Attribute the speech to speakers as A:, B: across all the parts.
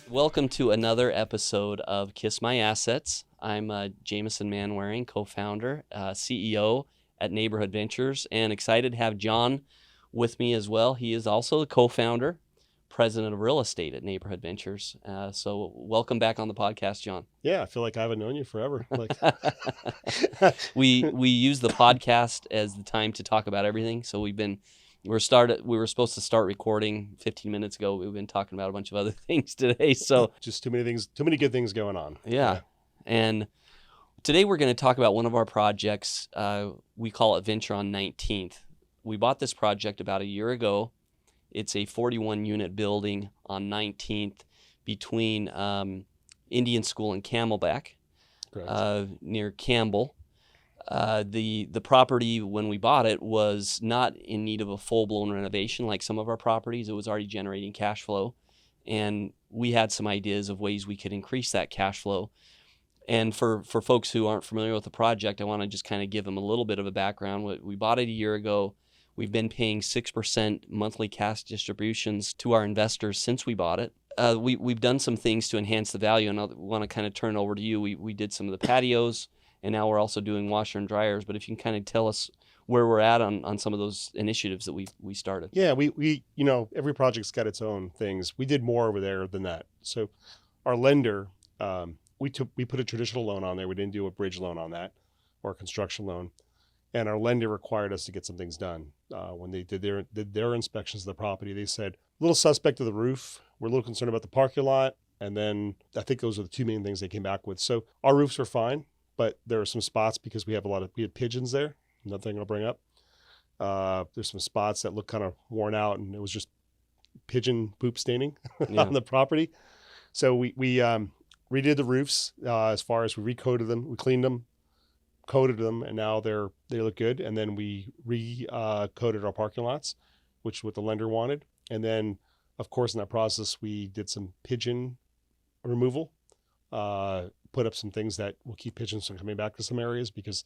A: Welcome to another episode of Kiss My Assets. I'm Jamison Manwaring, co-founder, CEO at Neighborhood Ventures, and excited to have John with me as well. He is also the co-founder, president of real estate at Neighborhood Ventures. So welcome back on the podcast, John.
B: Yeah, I feel like I haven't known you forever.
A: We use the podcast as the time to talk about everything. So we were supposed to start recording 15 minutes ago. We've been talking about a bunch of other things today. So
B: just too many good things going on.
A: Yeah. And today we're going to talk about one of our projects. We call it Venture on 19th. We bought this project about a year ago. It's a 41-unit building on 19th between Indian School and Camelback, near Campbell. The property, when we bought it, was not in need of a full-blown renovation like some of our properties. It was already generating cash flow, and we had some ideas of ways we could increase that cash flow. And for folks who aren't familiar with the project, I want to just kind of give them a little bit of a background. We bought it a year ago. We've been paying 6% monthly cash distributions to our investors since we bought it. We've done some things to enhance the value, and I want to kind of turn it over to you. We did some of the patios, and now we're also doing washer and dryers. But if you can kind of tell us where we're at on some of those initiatives that we started.
B: Yeah, we every project's got its own things. We did more over there than that. So our lender, we put a traditional loan on there. We didn't do a bridge loan on that or a construction loan. And our lender required us to get some things done. When they did their inspections of the property, they said, a little suspect of the roof. We're a little concerned about the parking lot. And then I think those are the two main things they came back with. So our roofs are fine, but there are some spots because we had pigeons there. Another thing I'll bring up. There's some spots that look kind of worn out, and it was just pigeon poop staining on the property. So we redid the roofs as far as we recoated them, we cleaned them, coated them, and now they look good. And then we coated our parking lots, which is what the lender wanted. And then, of course, in that process, we did some pigeon removal, put up some things that will keep pigeons from coming back to some areas, because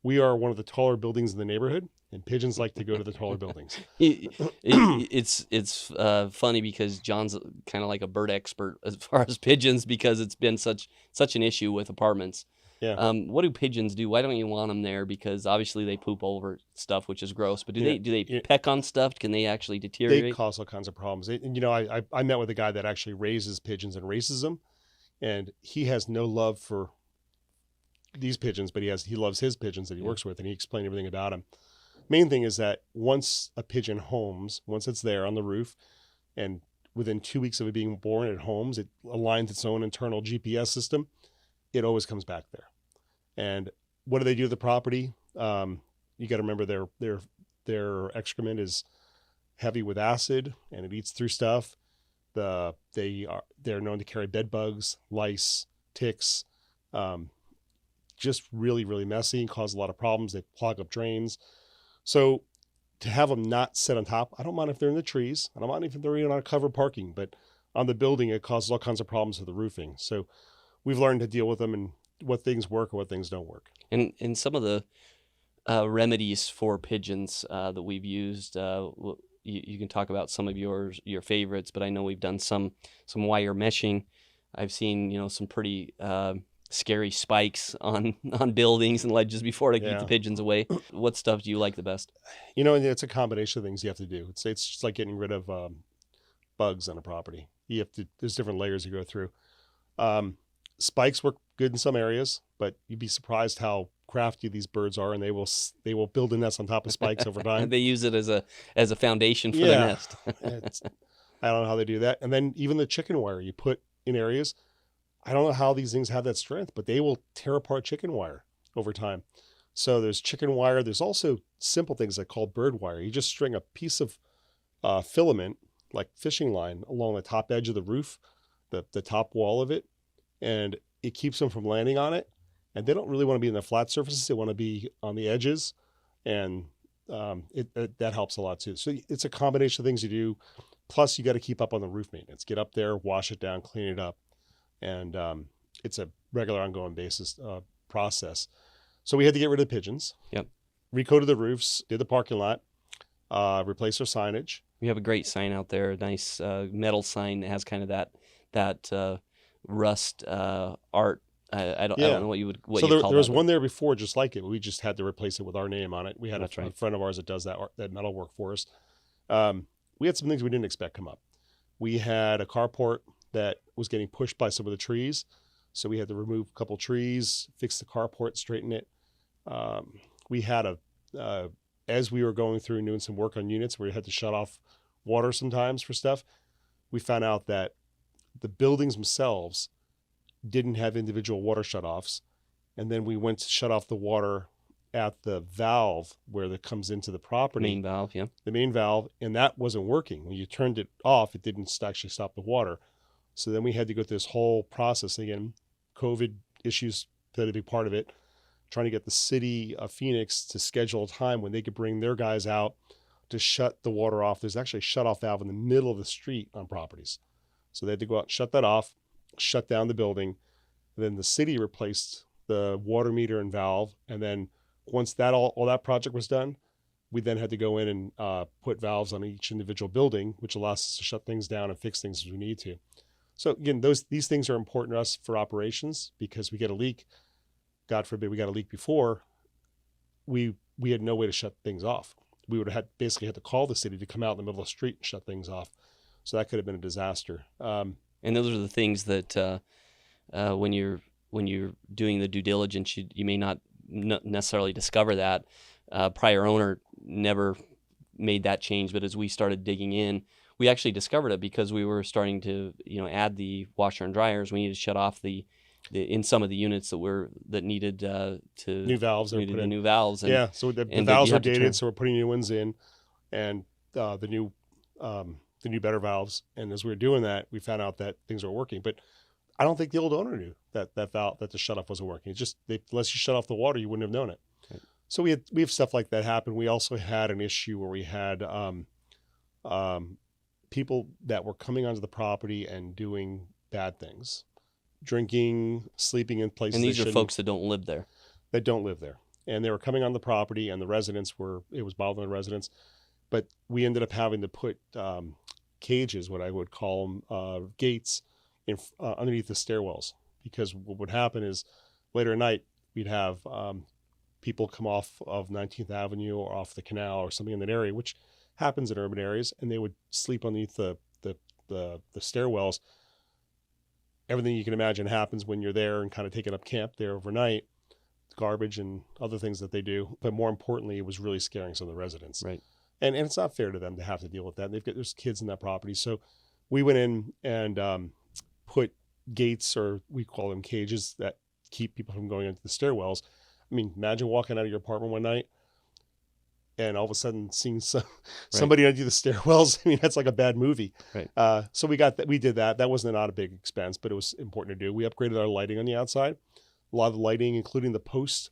B: we are one of the taller buildings in the neighborhood, and pigeons like to go to the taller buildings.
A: It's funny because John's kind of like a bird expert as far as pigeons, because it's been such an issue with apartments.
B: Yeah.
A: What do pigeons do? Why don't you want them there? Because obviously they poop over stuff, which is gross. But do they peck on stuff? Can they actually deteriorate?
B: They cause all kinds of problems. I met with a guy that actually raises pigeons and races them, and he has no love for these pigeons, but he loves his pigeons that he works with, and he explained everything about them. Main thing is that once a pigeon homes, once it's there on the roof, and within 2 weeks of it being born, it homes, it aligns its own internal GPS system, it always comes back there. And what do they do to the property? You got to remember their excrement is heavy with acid, and it eats through stuff. They're known to carry bed bugs, lice, ticks, just really, really messy and cause a lot of problems. They clog up drains. So to have them not sit on top, I don't mind if they're in the trees. I don't mind if they're even on covered parking, but on the building, it causes all kinds of problems with the roofing. So we've learned to deal with them and what things work and what things don't work.
A: And some of the remedies for pigeons that we've used, you can talk about some of your favorites, but I know we've done some wire meshing. I've seen some pretty scary spikes on buildings and ledges before to keep the pigeons away. What stuff do you like the best?
B: And it's a combination of things you have to do. It's just like getting rid of bugs on a property. There's different layers you go through. Spikes work good in some areas, but you'd be surprised how crafty these birds are, and they will build a nest on top of spikes over time.
A: They use it as a foundation for their nest.
B: I don't know how they do that. And then even the chicken wire you put in areas, I don't know how these things have that strength, but they will tear apart chicken wire over time. So there's chicken wire. There's also simple things like called bird wire. You just string a piece of filament, like fishing line, along the top edge of the roof, the top wall of it, and it keeps them from landing on it. And they don't really want to be in the flat surfaces. They want to be on the edges, and that helps a lot too. So it's a combination of things you do. Plus, you got to keep up on the roof maintenance. Get up there, wash it down, clean it up. And it's a regular ongoing basis process. So we had to get rid of the pigeons.
A: Yep.
B: Recoated the roofs, did the parking lot, replaced our signage.
A: We have a great sign out there, a nice metal sign that has kind of that that rust art. I don't
B: Yeah.
A: know what
B: So
A: you call
B: there was
A: that.
B: one there before just like it. We just had to replace it with our name on it. We had
A: That's
B: a
A: right.
B: friend of ours that does that metal work for us. We had some things we didn't expect come up. We had a carport that was getting pushed by some of the trees. So we had to remove a couple trees, fix the carport, straighten it. We had as we were going through and doing some work on units, we had to shut off water sometimes for stuff. We found out that the buildings themselves didn't have individual water shutoffs. And then we went to shut off the water at the valve where that comes into the property.
A: Main valve, yeah.
B: The main valve, and that wasn't working. When you turned it off, it didn't actually stop the water. So then we had to go through this whole process again. COVID issues played a big part of it. Trying to get the city of Phoenix to schedule a time when they could bring their guys out to shut the water off. There's actually a shut-off valve in the middle of the street on properties. So they had to go out and shut that off, shut down the building. Then the city replaced the water meter and valve. And then once that all that project was done, we then had to go in and put valves on each individual building, which allows us to shut things down and fix things as we need to. So again, these things are important to us for operations because we get a leak. God forbid we got a leak before, we had no way to shut things off. We would have basically had to call the city to come out in the middle of the street and shut things off. So that could have been a disaster.
A: And those are the things that when you're doing the due diligence, you may not necessarily discover that. Prior owner never made that change, but as we started digging in, we actually discovered it because we were starting to add the washer and dryers. We needed to shut off the in some of the units that needed
B: new valves.
A: needed the new valves. And,
B: yeah, so the valves are dated, so we're putting new ones in, and the new better valves. And as we were doing that, we found out that things were working. But I don't think the old owner knew that valve, that the shutoff wasn't working. It's just unless you shut off the water, you wouldn't have known it.
A: Right.
B: So we have stuff like that happen. We also had an issue where we had people that were coming onto the property and doing bad things. Drinking, sleeping in places.
A: And these are folks that don't live there.
B: That don't live there. And they were coming on the property, and it was bothering the residents. But we ended up having to put cages, what I would call them, gates, underneath the stairwells. Because what would happen is later at night, we'd have people come off of 19th Avenue or off the canal or something in that area, which happens in urban areas, and they would sleep underneath the stairwells. Everything you can imagine happens when you're there and kind of taking up camp there overnight, garbage and other things that they do. But more importantly, it was really scaring some of the residents.
A: Right.
B: And it's not fair to them to have to deal with that. There's kids in that property. So we went in and put gates, or we call them cages, that keep people from going into the stairwells. I mean, imagine walking out of your apartment one night and all of a sudden seeing somebody under the stairwells. I mean, that's like a bad movie.
A: Right.
B: So we did that. That wasn't not a big expense, but it was important to do. We upgraded our lighting on the outside. A lot of the lighting, including the post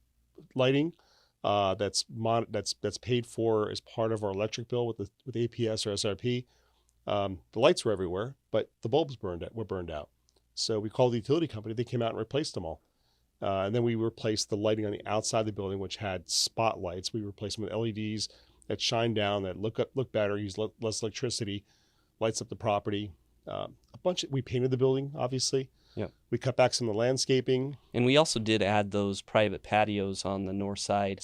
B: lighting, that's paid for as part of our electric bill with APS or SRP. The lights were everywhere, but the bulbs were burned out. So we called the utility company. They came out and replaced them all. And then we replaced the lighting on the outside of the building, which had spotlights. We replaced them with LEDs that shine down, that look better, use less electricity, lights up the property. We painted the building, obviously.
A: Yeah. We
B: cut back some of the landscaping.
A: And we also did add those private patios on the north side.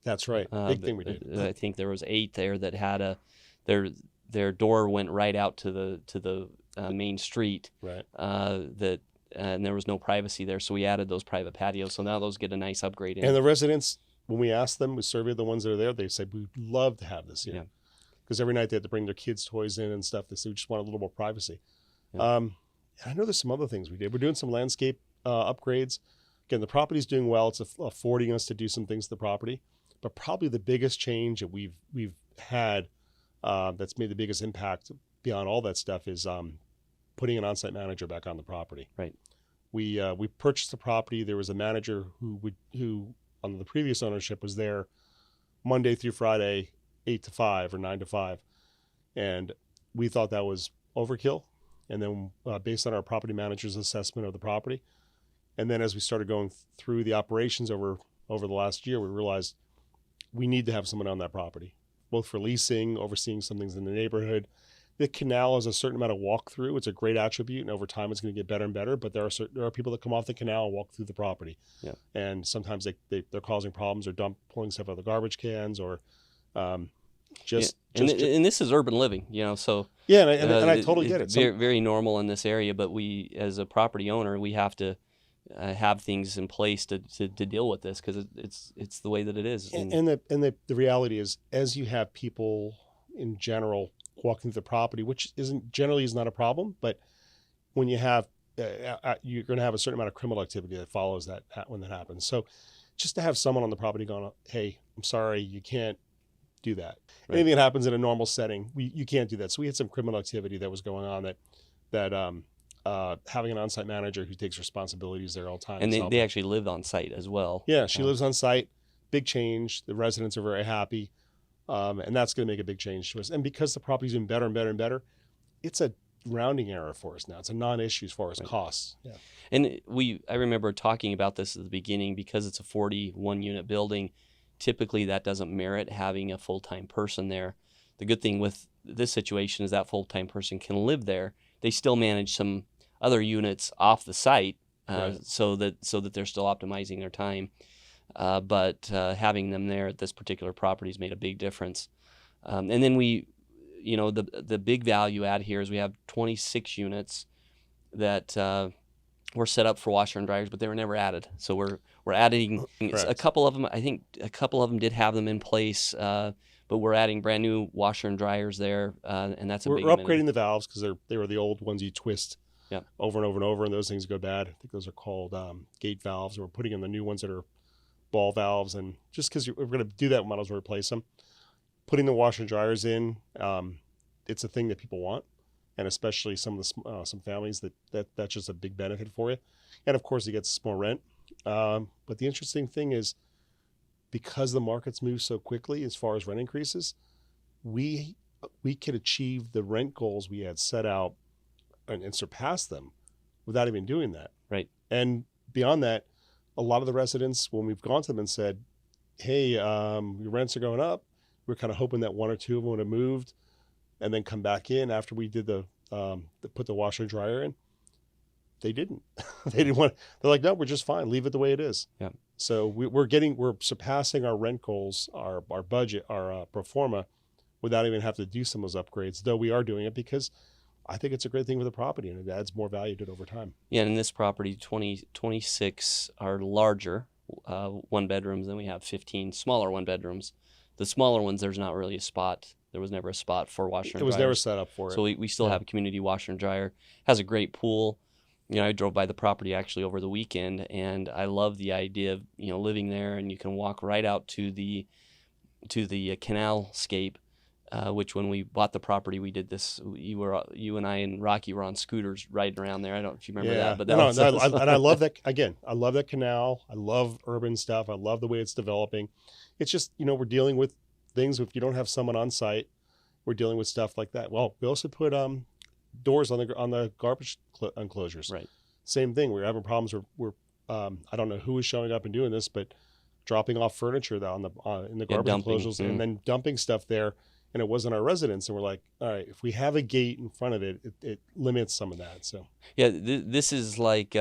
B: That's right. Big thing we did.
A: I think there was 8 there that had their door went right out to the main street.
B: Right.
A: And there was no privacy there, so we added those private patios. So now those get a nice upgrade in.
B: And the residents, when we asked them, we surveyed the ones that are there, they said, we'd love to have this here. Yeah. Because every night they had to bring their kids' toys in and stuff. They said, we just want a little more privacy. Yeah. I know there's some other things we did. We're doing some landscape upgrades. Again, the property's doing well. It's affording us to do some things to the property. But probably the biggest change that we've had that's made the biggest impact beyond all that stuff is putting an on-site manager back on the property.
A: Right.
B: We purchased the property. There was a manager who under the previous ownership was there Monday through Friday, 8 to 5 or 9 to 5, and we thought that was overkill. And then based on our property manager's assessment of the property, and then as we started going through the operations over the last year, we realized we need to have someone on that property, both for leasing, overseeing some things in the neighborhood, The canal has a certain amount of walk through. It's a great attribute, and over time it's going to get better and better. But there are people that come off the canal and walk through the property,
A: Yeah.
B: and sometimes they're causing problems or pulling stuff out of the garbage cans or um,
A: and this is urban living, so
B: yeah, and I totally get it.
A: Very, very normal in this area, but we, as a property owner, we have to have things in place to deal with this because it's the way that it is.
B: And the reality is, as you have people in general walking through the property, which generally is not a problem, but when you have you're going to have a certain amount of criminal activity that follows that when that happens. So just to have someone on the property going, "Hey, I'm sorry, you can't do that." Right. Anything that happens in a normal setting, you can't do that. So we had some criminal activity that was going on that having an on-site manager who takes responsibilities there all the time.
A: And they actually lived on site as well.
B: Yeah, she lives on site. Big change. The residents are very happy. And that's going to make a big change to us. And because the property's been better and better and better, it's a rounding error for us now. It's a non-issue as far as costs. Yeah.
A: And I remember talking about this at the beginning because it's a 41 unit building. Typically that doesn't merit having a full-time person there. The good thing with this situation is that full-time person can live there. They still manage some other units off the site
B: Right.
A: so that they're still optimizing their time. But having them there at this particular property has made a big difference. And then the big value add here is we have 26 units that were set up for washer and dryers, but they were never added. So we're adding a couple of them. I think a couple of them did have them in place, but we're adding brand new washer and dryers there, and that's
B: we're upgrading the valves because they were the old ones you twist over and over and over, and those things go bad. I think those are called gate valves. We're putting in the new ones that are ball valves, and just because we're going to do that, we might as well replace them. Putting the washer and dryers in, it's a thing that people want, and especially some families that's just a big benefit for you. And of course, you get some more rent. But the interesting thing is, because the markets move so quickly as far as rent increases, we could achieve the rent goals we had set out and surpass them without even doing that.
A: Right.
B: And beyond that, a lot of the residents, when we've gone to them and said, "Hey, your rents are going up," we're kind of hoping that one or two of them would have moved and then come back in after we did put the washer and dryer in. They didn't. They didn't want. They're like, "No, we're just fine. Leave it the way it is."
A: Yeah.
B: So we're surpassing our rent goals, our budget, our pro forma, without even having to do some of those upgrades. Though we are doing it because I think it's a great thing for the property and it adds more value to it over time.
A: Yeah, and in this property, 26 are larger one bedrooms, and we have 15 smaller one bedrooms. The smaller ones, there's not really a spot. There was never a spot for washer and dryer.
B: It was never set up for it.
A: So we still have a community washer and dryer. Has a great pool. I drove by the property actually over the weekend, and I love the idea of living there, and you can walk right out to the canal scape. Which when we bought the property, we did this. You and I and Rocky were on scooters riding around there. I don't know if you remember that, but
B: and I love that. Again, I love that canal. I love urban stuff. I love the way it's developing. It's just we're dealing with things. If you don't have someone on site, we're dealing with stuff like that. Well, we also put doors on the garbage enclosures.
A: Right.
B: Same thing. We're having problems. We're I don't know who is showing up and doing this, but dropping off furniture in the garbage enclosures and then dumping stuff there. And it wasn't our residence, and we're like, all right, if we have a gate in front of it, it limits some of that. So
A: yeah, this is like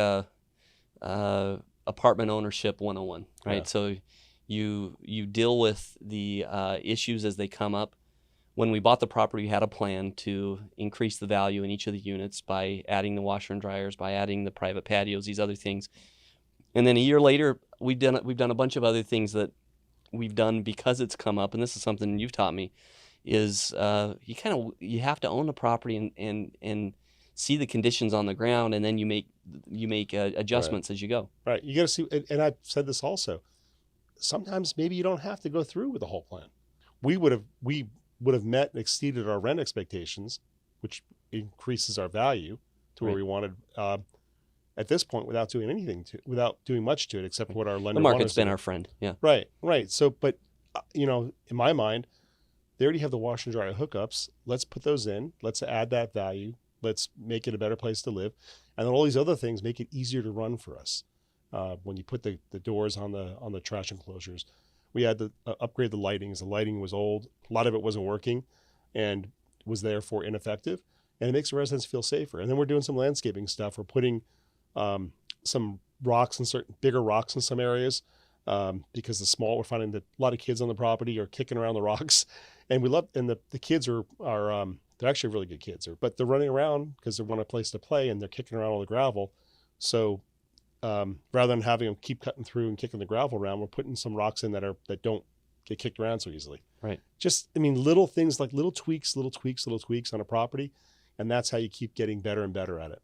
A: apartment ownership 101, right? Yeah. So you deal with the issues as they come up. When we bought the property, we had a plan to increase the value in each of the units by adding the washer and dryers, by adding the private patios, these other things. And then a year later, we've done a bunch of other things that we've done because it's come up, and this is something you've taught me. Is you have to own the property and see the conditions on the ground, and then you make adjustments as you go.
B: Right. You got to see, and I've said this also. Sometimes maybe you don't have to go through with the whole plan. We would have met and exceeded our rent expectations, which increases our value to where we wanted at this point without doing much to it except what our lender.
A: The market's been our friend. Yeah.
B: Right. So, but in my mind, they already have the washer and dryer hookups. Let's put those in. Let's add that value. Let's make it a better place to live. And then all these other things make it easier to run for us. When you put the doors on the trash enclosures, we had to upgrade the lighting. The lighting was old. A lot of it wasn't working. And was therefore ineffective, and it makes the residents feel safer. And then we're doing some landscaping stuff. We're putting some rocks and certain bigger rocks in some areas because we're finding that a lot of kids on the property are kicking around the rocks, and the kids are they're actually really good kids, but they're running around because they want a place to play, and they're kicking around all the gravel. So rather than having them keep cutting through and kicking the gravel around, we're putting some rocks in that don't get kicked around so easily.
A: Right.
B: Just, I mean, little things like little tweaks on a property, and that's how you keep getting better and better at it.